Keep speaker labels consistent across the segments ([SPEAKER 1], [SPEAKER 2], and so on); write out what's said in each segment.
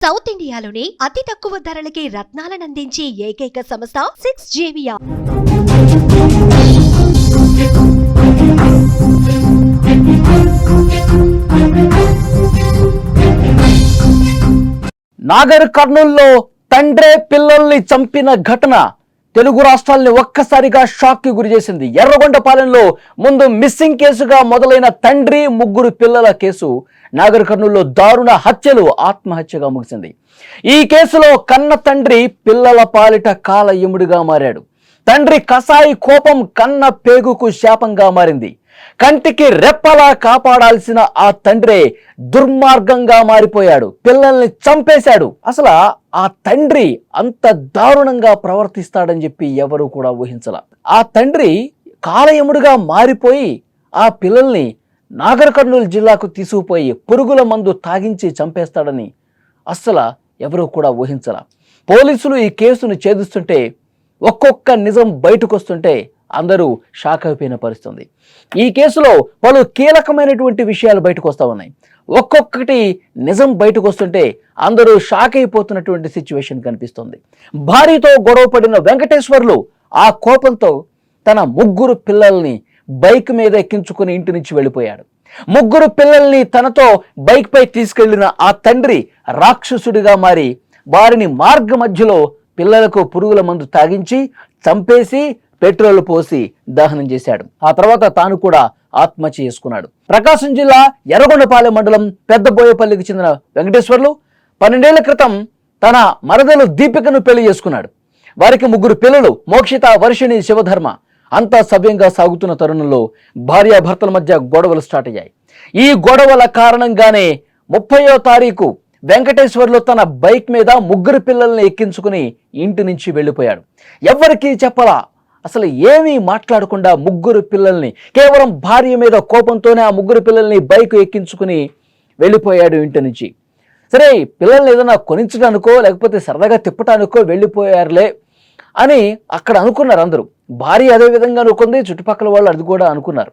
[SPEAKER 1] South ఇండియాలోని అతి తక్కువ ధరలకి రత్నాలను అందించే ఏకైక సంస్థ 6JVR.
[SPEAKER 2] నాగర్ కర్నూల్లో తండ్రే పిల్లల్ని చంపిన ఘటన తెలుగు రాష్ట్రాల్ని ఒక్కసారిగా షాక్ కి గురి చేసింది. ఎర్రగొండపాలెంలో ముందు మిస్సింగ్ కేసుగా మొదలైన తండ్రి ముగ్గురు పిల్లల కేసు నాగర్ కర్నూల్లో దారుణ హత్యలు ఆత్మహత్యగా ముగిసింది. ఈ కేసులో కన్న తండ్రి పిల్లల పాలిట కాల యముడిగా మారాడు. తండ్రి కసాయి కోపం కన్న పేగుకు శాపంగా మారింది. కంటికి రెప్పలా కాపాడాల్సిన ఆ తండ్రి దుర్మార్గంగా మారిపోయాడు. పిల్లల్ని చంపేశాడు. అసలు ఆ తండ్రి అంత దారుణంగా ప్రవర్తిస్తాడని చెప్పి ఎవరు కూడా ఊహించల. ఆ తండ్రి కాలయముడుగా మారిపోయి ఆ పిల్లల్ని నాగర్ కర్నూలు జిల్లాకు తీసుకుపోయి పురుగుల మందు తాగించి చంపేస్తాడని అస్సలు ఎవరు కూడా ఊహించల. పోలీసులు ఈ కేసును ఛేదిస్తుంటే ఒక్కొక్క నిజం బయటకు వస్తుంటే అందరూ షాక్ అయిపోయిన పరిస్థితుంది. ఈ కేసులో పలు కీలకమైనటువంటి విషయాలు బయటకు వస్తూ ఉన్నాయి. ఒక్కొక్కటి నిజం బయటకు వస్తుంటే అందరూ షాక్ అయిపోతున్నటువంటి సిచ్యువేషన్ కనిపిస్తుంది. భార్యతో గొడవ పడిన వెంకటేశ్వర్లు ఆ కోపంతో తన ముగ్గురు పిల్లల్ని బైక్ మీద ఎక్కించుకుని ఇంటి నుంచి వెళ్ళిపోయాడు. ముగ్గురు పిల్లల్ని తనతో బైక్ పై తీసుకెళ్లిన ఆ తండ్రి రాక్షసుడిగా మారి వారిని మార్గ మధ్యలో పిల్లలకు పురుగుల మందు తాగించి చంపేసి పెట్రోల్ పోసి దహనం చేశాడు. ఆ తర్వాత తాను కూడా ఆత్మహత్య చేసుకున్నాడు. ప్రకాశం జిల్లా ఎర్రగొండపాలెం మండలం పెద్దబోయపల్లికి చెందిన వెంకటేశ్వర్లు 12 ఏళ్ల క్రితం తన మరదలు దీపికను పెళ్లి చేసుకున్నాడు. వారికి ముగ్గురు పిల్లలు మోక్షిత, వర్షిణి, శివధర్మ. అంతా సవ్యంగా సాగుతున్న తరుణంలో భార్యాభర్తల మధ్య గొడవలు స్టార్ట్ అయ్యాయి. ఈ గొడవల కారణంగానే 30వ తారీఖు వెంకటేశ్వర్లు తన బైక్ మీద ముగ్గురు పిల్లల్ని ఎక్కించుకుని ఇంటి నుంచి వెళ్ళిపోయాడు. ఎవ్వరికీ చెప్పలా, అసలు ఏమీ మాట్లాడకుండా ముగ్గురు పిల్లల్ని కేవలం భార్య మీద కోపంతోనే ఆ ముగ్గురు పిల్లల్ని బైక్ ఎక్కించుకుని వెళ్ళిపోయాడు ఇంటి నుంచి. సరే, పిల్లల్ని ఏదైనా కొనించడానికో లేకపోతే సరదాగా తిప్పటానికో వెళ్ళిపోయారులే అని అక్కడ అనుకున్నారు అందరూ. భార్య అదే విధంగా అనుకుంది, చుట్టుపక్కల వాళ్ళు అది కూడా అనుకున్నారు.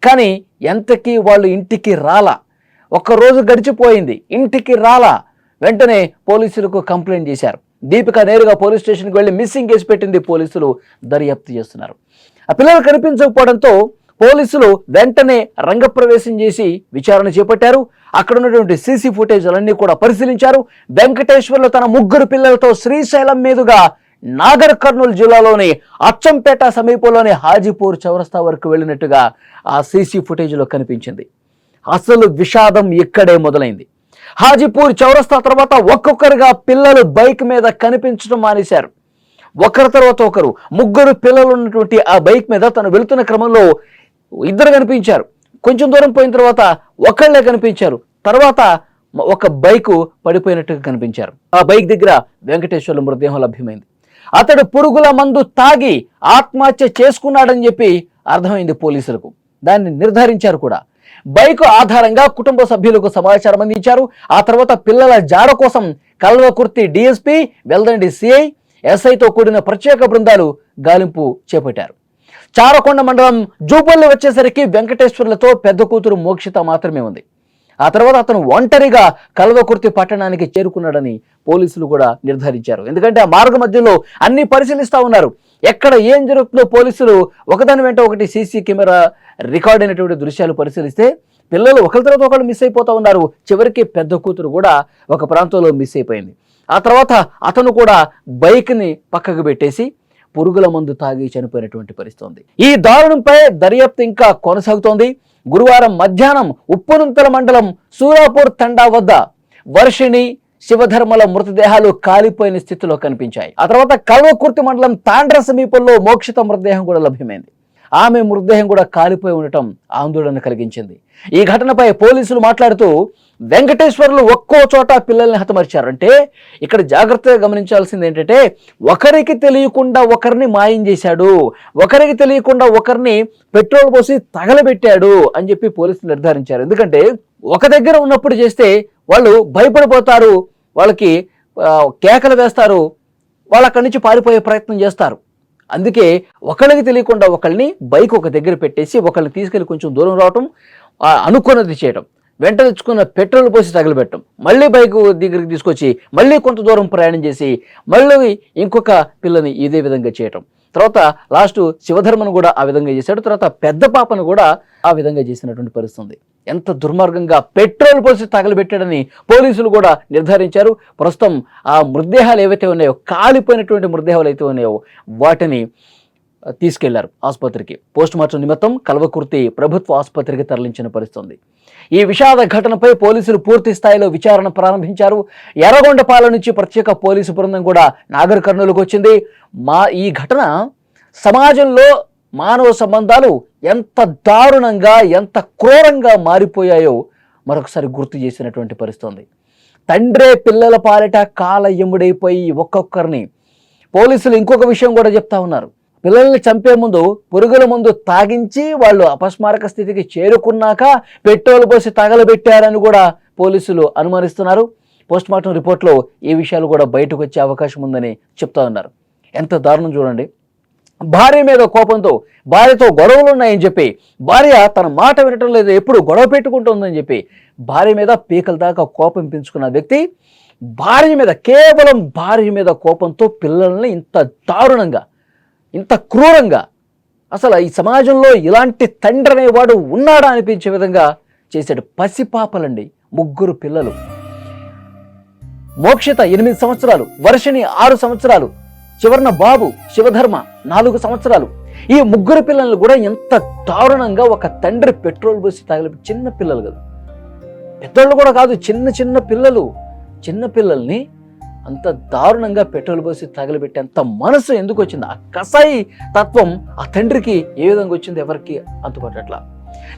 [SPEAKER 2] కానీ ఎంతకీ వాళ్ళు ఇంటికి రాలా. ఒక్కరోజు గడిచిపోయింది, ఇంటికి రాలా. వెంటనే పోలీసులకు కంప్లైంట్ చేశారు. దీపిక నేరుగా పోలీస్ స్టేషన్కి వెళ్ళి మిస్సింగ్ కేసు పెట్టింది. పోలీసులు దర్యాప్తు చేస్తున్నారు. ఆ పిల్లలు కనిపించకపోవడంతో పోలీసులు వెంటనే రంగప్రవేశం చేసి విచారణ చేపట్టారు. అక్కడ ఉన్నటువంటి సీసీ ఫుటేజ్లన్నీ కూడా పరిశీలించారు. వెంకటేశ్వర్లు తన ముగ్గురు పిల్లలతో శ్రీశైలం మీదుగా నాగర్ కర్నూలు జిల్లాలోని అచ్చంపేట సమీపంలోని హాజీపూర్ చౌరస్తా వరకు వెళ్ళినట్టుగా ఆ సీసీ ఫుటేజ్లో కనిపించింది. అసలు విషాదం ఇక్కడే మొదలైంది. హాజీపూర్ చౌరస్తా తర్వాత ఒక్కొక్కరుగా పిల్లలు బైక్ మీద కనిపించడం మానేశారు. ఒకరి తర్వాత ఒకరు ముగ్గురు పిల్లలు ఉన్నటువంటి ఆ బైక్ మీద తను వెళుతున్న క్రమంలో ఇద్దరు కనిపించారు. కొంచెం దూరం పోయిన తర్వాత ఒకళ్ళే కనిపించారు. తర్వాత ఒక బైకు పడిపోయినట్టుగా కనిపించారు. ఆ బైక్ దగ్గర వెంకటేశ్వర్ల మృతదేహం లభ్యమైంది. అతడు పురుగుల మందు తాగి ఆత్మహత్య చేసుకున్నాడని చెప్పి అర్థమైంది పోలీసులకు. దాన్ని నిర్ధారించారు కూడా. బైకు ఆధారంగా కుటుంబ సభ్యులకు సమాచారం అందించారు. ఆ తర్వాత పిల్లల జాడ కోసం కల్వకుర్తి డిఎస్పీ, వెల్దండి సిఐ, ఎస్ఐతో కూడిన ప్రత్యేక బృందాలు గాలింపు చేపట్టారు. చారకొండ మండలం జూపల్లి వచ్చేసరికి వెంకటేశ్వర్లతో పెద్ద కూతురు మోక్షిత మాత్రమే ఉంది. ఆ తర్వాత అతను ఒంటరిగా కల్వకుర్తి పట్టణానికి చేరుకున్నాడని పోలీసులు కూడా నిర్ధారించారు. ఎందుకంటే ఆ మార్గ మధ్యలో అన్ని పరిశీలిస్తూ ఉన్నారు. ఎక్కడ ఏం జరుగుతుందో పోలీసులు ఒకదాని వెంట ఒకటి సీసీ కెమెరా రికార్డ్ అయినటువంటి దృశ్యాలు పరిశీలిస్తే పిల్లలు ఒకరి తర్వాత ఒకళ్ళు మిస్ అయిపోతూ ఉన్నారు. చివరికి పెద్ద కూతురు కూడా ఒక ప్రాంతంలో మిస్ అయిపోయింది. ఆ తర్వాత అతను కూడా బైక్ని పక్కకు పెట్టేసి పురుగుల మందు తాగి చనిపోయినటువంటి పరిస్థితి ఉంది. ఈ దారుణంపై దర్యాప్తు ఇంకా కొనసాగుతోంది. గురువారం మధ్యాహ్నం ఉప్పునుంతల మండలం సూరాపూర్ తండా వద్ద వర్షిణి, శివధర్మల మృతదేహాలు కాలిపోయిన స్థితిలో కనిపించాయి. ఆ తర్వాత కల్వకుర్తి మండలం తాండ్ర సమీపంలో మోక్షిత మృతదేహం కూడా లభ్యమైంది. ఆమె మృతదేహం కూడా కాలిపోయి ఉండటం ఆందోళన కలిగించింది. ఈ ఘటనపై పోలీసులు మాట్లాడుతూ వెంకటేశ్వర్లు ఒక్కో చోట పిల్లల్ని హతమర్చారు. అంటే ఇక్కడ జాగ్రత్తగా గమనించాల్సింది ఏంటంటే ఒకరికి తెలియకుండా ఒకరిని మాయం చేశాడు, ఒకరికి తెలియకుండా ఒకరిని పెట్రోల్ పోసి తగలబెట్టాడు అని చెప్పి పోలీసులు నిర్ధారించారు. ఎందుకంటే ఒక దగ్గర ఉన్నప్పుడు చేస్తే వాళ్ళు భయపడిపోతారు, వాళ్ళకి కేకలు వేస్తారు, వాళ్ళు అక్కడి నుంచి పారిపోయే ప్రయత్నం చేస్తారు. అందుకే ఒకళ్ళకి తెలియకుండా ఒకళ్ళని బైక్ ఒక దగ్గర పెట్టేసి ఒకళ్ళని తీసుకెళ్లి కొంచెం దూరం రావటం, అనుకున్నది చేయటం. వెంట తెచ్చుకున్న పెట్రోల్ పోసి తగలబెట్టడం, మళ్ళీ బైక్ దగ్గరికి తీసుకొచ్చి మళ్ళీ కొంత దూరం ప్రయాణం చేసి మళ్ళీ ఇంకొక పిల్లని ఇదే విధంగా చేయటం, తర్వాత లాస్ట్ శివధర్మను కూడా ఆ విధంగా చేశాడు, తర్వాత పెద్ద పాపను కూడా ఆ విధంగా చేసినటువంటి పరిస్థితి. ఎంత దుర్మార్గంగా పెట్రోల్ పోసి తగలబెట్టాడని పోలీసులు కూడా నిర్ధారించారు. ప్రస్తుతం ఆ మృతదేహాలు ఏవైతే ఉన్నాయో, కాలిపోయినటువంటి మృతదేహాలు అయితే ఉన్నాయో వాటిని తీసుకెళ్లారు ఆసుపత్రికి. పోస్ట్ మార్టం నిమిత్తం కల్వకుర్తి ప్రభుత్వ ఆసుపత్రికి తరలించిన పరిస్థితి. ఈ విషాద ఘటనపై పోలీసులు పూర్తి స్థాయిలో విచారణ ప్రారంభించారు. ఎర్రగొండపాలెం నుంచి ప్రత్యేక పోలీసు బృందం కూడా నాగర్ కర్నూలుకు వచ్చింది. ఈ ఘటన సమాజంలో మానవ సంబంధాలు ఎంత దారుణంగా, ఎంత క్రూరంగా మారిపోయాయో మరొకసారి గుర్తు చేసినటువంటి పరిస్థితి. తండ్రే పిల్లల పాలిట కాల ఎముడైపోయి ఒక్కొక్కరిని పోలీసులు ఇంకొక విషయం కూడా చెప్తా ఉన్నారు. పిల్లల్ని చంపే ముందు పురుగుల ముందు తాగించి వాళ్ళు అపస్మారక స్థితికి చేరుకున్నాక పెట్రోల్ పోసి తగలబెట్టారని కూడా పోలీసులు అనుమానిస్తున్నారు. పోస్ట్ మార్టం రిపోర్ట్లో ఈ విషయాలు కూడా బయటకు వచ్చే అవకాశం ఉందని చెప్తా ఉన్నారు. ఎంత దారుణం చూడండి. భార్య మీద కోపంతో, భార్యతో గొడవలు ఉన్నాయని చెప్పి, భార్య తన మాట వినటం లేదు, ఎప్పుడు గొడవ పెట్టుకుంటుందని చెప్పి భార్య మీద పీకల దాకా కోపం పెంచుకున్న వ్యక్తి కేవలం భార్య మీద కోపంతో పిల్లల్ని ఇంత దారుణంగా, ఇంత క్రూరంగా, అసలు ఈ సమాజంలో ఇలాంటి తండ్రి అనేవాడు ఉన్నాడా అనిపించే విధంగా చేశాడు. పసిపాపలండి, 3 పిల్లలు. మోక్షిత 8 సంవత్సరాలు, వర్షిణి 6 సంవత్సరాలు, చివరన బాబు శివధర్మ 4 సంవత్సరాలు. ఈ 3 పిల్లలు కూడా ఎంత దారుణంగా ఒక తండ్రి పెట్రోల్ పోసి తగిలి, చిన్న పిల్లలు కదా, పెద్దోళ్ళు కూడా కాదు, చిన్న పిల్లలు, చిన్న పిల్లల్ని అంత దారుణంగా పెట్రోల్ పోసి తగలబెట్టేంత మనసు ఎందుకు వచ్చింది? ఆ కసాయి తత్వం ఆ తండ్రికి ఏ విధంగా వచ్చింది ఎవరికి అంతుపట్టట్లా.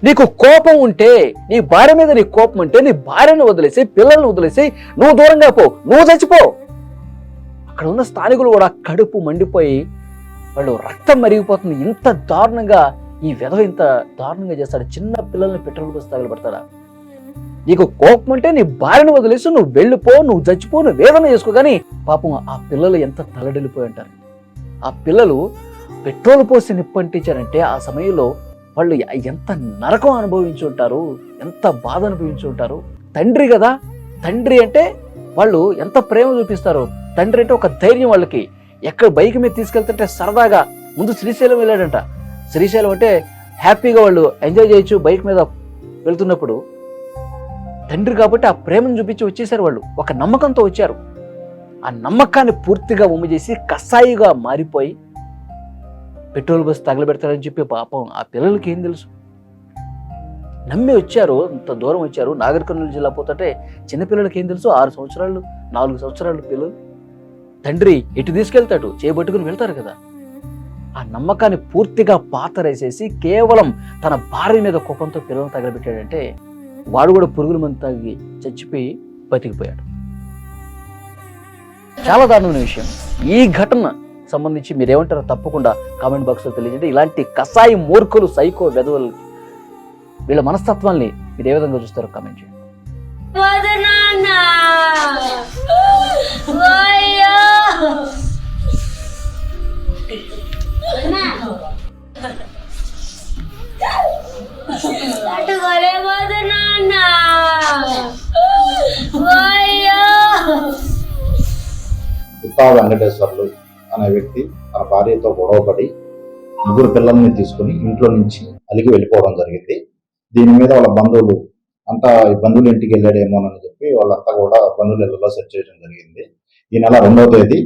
[SPEAKER 2] నీకు కోపం ఉంటే, నీ భార్య మీద నీ కోపం ఉంటే, నీ భార్యను వదిలేసి, పిల్లల్ని వదిలేసి నువ్వు దూరంగా పో, నువ్వు చచ్చిపో. అక్కడ ఉన్న స్థానికులు కూడా కడుపు మండిపోయి వాళ్ళు రక్తం మరిగిపోతుంది. ఇంత దారుణంగా ఈ విధవ ఇంత దారుణంగా చేస్తాడు. చిన్న పిల్లల్ని పెట్రోల్ పోసి తగలబెడతాడా? నీకు కోపం అంటే నీ భార్యను వదిలేసి నువ్వు వెళ్ళిపో, నువ్వు చచ్చిపో, నువ్వు వేదన చేసుకో. కానీ పాపం ఆ పిల్లలు ఎంత తలడిల్లిపోయి ఉంటారు. ఆ పిల్లలు పెట్రోల్ పోసి నిప్పంటించారంటే ఆ సమయంలో వాళ్ళు ఎంత నరకం అనుభవించి ఉంటారు, ఎంత బాధ అనుభవించి ఉంటారు. తండ్రి కదా, తండ్రి అంటే వాళ్ళు ఎంత ప్రేమ చూపిస్తారు. తండ్రి అంటే ఒక ధైర్యం వాళ్ళకి. ఎక్కడ బైక్ మీద తీసుకెళ్తుంటే సరదాగా, ముందు శ్రీశైలం వెళ్ళాడంట. శ్రీశైలం అంటే హ్యాపీగా వాళ్ళు ఎంజాయ్ చేయొచ్చు బైక్ మీద వెళ్తున్నప్పుడు. తండ్రి కాబట్టి ఆ ప్రేమను చూపించి వచ్చేసారు వాళ్ళు, ఒక నమ్మకంతో వచ్చారు. ఆ నమ్మకాన్ని పూర్తిగా ఉమ్మి చేసి కసాయిగా మారిపోయి పెట్రోల్ బస్సు తగలబెడతారని చెప్పి పాపం ఆ పిల్లలకి ఏం తెలుసు? నమ్మి వచ్చారు, అంత దూరం వచ్చారు. నాగర్ కర్నూలు జిల్లా పోతుంటే చిన్నపిల్లలకి ఏం తెలుసు? 6 సంవత్సరాలు 4 సంవత్సరాలు పిల్లలు. తండ్రి ఎటు తీసుకెళ్తాడు? చేయబట్టుకుని వెళ్తారు కదా. ఆ నమ్మకాన్ని పూర్తిగా పాతరేసేసి కేవలం తన భార్య మీద కోపంతో పిల్లలను తగలబెట్టాడంటే వాడు కూడా పురుగుల మందు తాగి చచ్చిపోయి బతికిపోయాడు. చాలా దారుణమైన విషయం. ఈ ఘటన సంబంధించి మీరేమంటారో తప్పకుండా కామెంట్ బాక్స్లో తెలియజేయండి. ఇలాంటి కసాయి మూర్ఖులు, సైకో వెధవలు, వీళ్ళ మనస్తత్వాల్ని మీరు ఏ విధంగా చూస్తారో కామెంట్ చేయండి.
[SPEAKER 3] గుత్తా వెంకటేశ్వర్లు అనే వ్యక్తి తన భార్యతో గొడవపడి 3 పిల్లల్ని తీసుకుని ఇంట్లో నుంచి అలిగి వెళ్ళిపోవడం జరిగింది. దీని మీద వాళ్ళ బంధువులు అంతా బంధువుల ఇంటికి వెళ్ళాడేమోనని చెప్పి వాళ్ళంతా కూడా బంధువుల ఇళ్లలో సెర్చ్ చేయడం జరిగింది. ఈ నెల 2వ తేదీ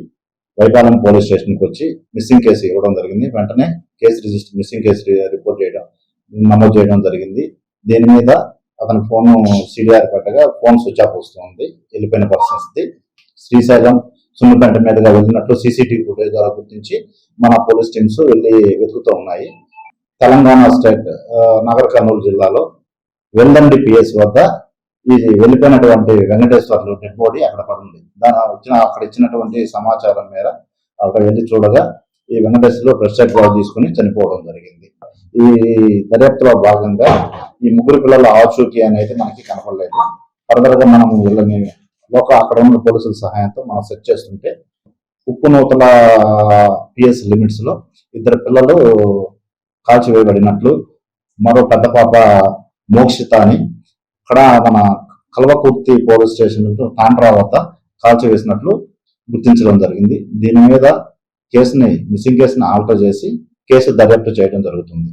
[SPEAKER 3] వైపాలెం పోలీస్ స్టేషన్కి వచ్చి మిస్సింగ్ కేసు ఇవ్వడం జరిగింది. వెంటనే మిస్సింగ్ కేసు నమోదు చేయడం జరిగింది. దీని మీద అతని ఫోన్ సిడిఆర్ పెట్టగా ఫోన్ స్విచ్ ఆఫ్ వస్తుంది. వెళ్ళిపోయిన పర్సన్స్ది. శ్రీశైలం సున్నిపేట మీదుగా వెళ్ళినట్లు సీసీటీవీ ఫుటేజ్ ద్వారా గుర్తించి మన పోలీస్ టీమ్స్ వెళ్ళి వెతుకుతూ ఉన్నాయి. తెలంగాణ స్టేట్ నాగర్ కర్నూలు జిల్లాలో వెల్దండి పిఎస్ వద్ద ఈ వెళ్ళిపోయినటువంటి వెంకటేశ్వర్లు డెడ్ బాడీ అక్కడ పడింది. అక్కడ ఇచ్చినటువంటి సమాచారం మేర అక్కడ వెళ్ళి చూడగా ఈ వెంకటేశ్వర్లు బ్రెస్ట్ డ్రైవ్ తీసుకుని చనిపోవడం జరిగింది. ఈ దర్యాప్తులో భాగంగా ఈ 3 పిల్లల ఆచూకీ అనేది మనకి కనపడలేదు. ఫర్దర్ గా మనం వీళ్ళని అక్కడ ఉన్న పోలీసుల సహాయంతో మనం సెర్చ్ చేస్తుంటే ఉప్పునూతల పిఎస్ లిమిట్స్ లో 2 పిల్లలు కాల్చివేయబడినట్లు, మరో పెద్ద పాప మోక్షిత అని అక్కడ మన కల్వకుర్తి పోలీస్ స్టేషన్ తాండ్రా వద్ద కాల్చివేసినట్లు గుర్తించడం జరిగింది. దీని మీద మిస్సింగ్ కేసుని ఆల్టర్ చేసి కేసు దర్యాప్తు చేయడం జరుగుతుంది.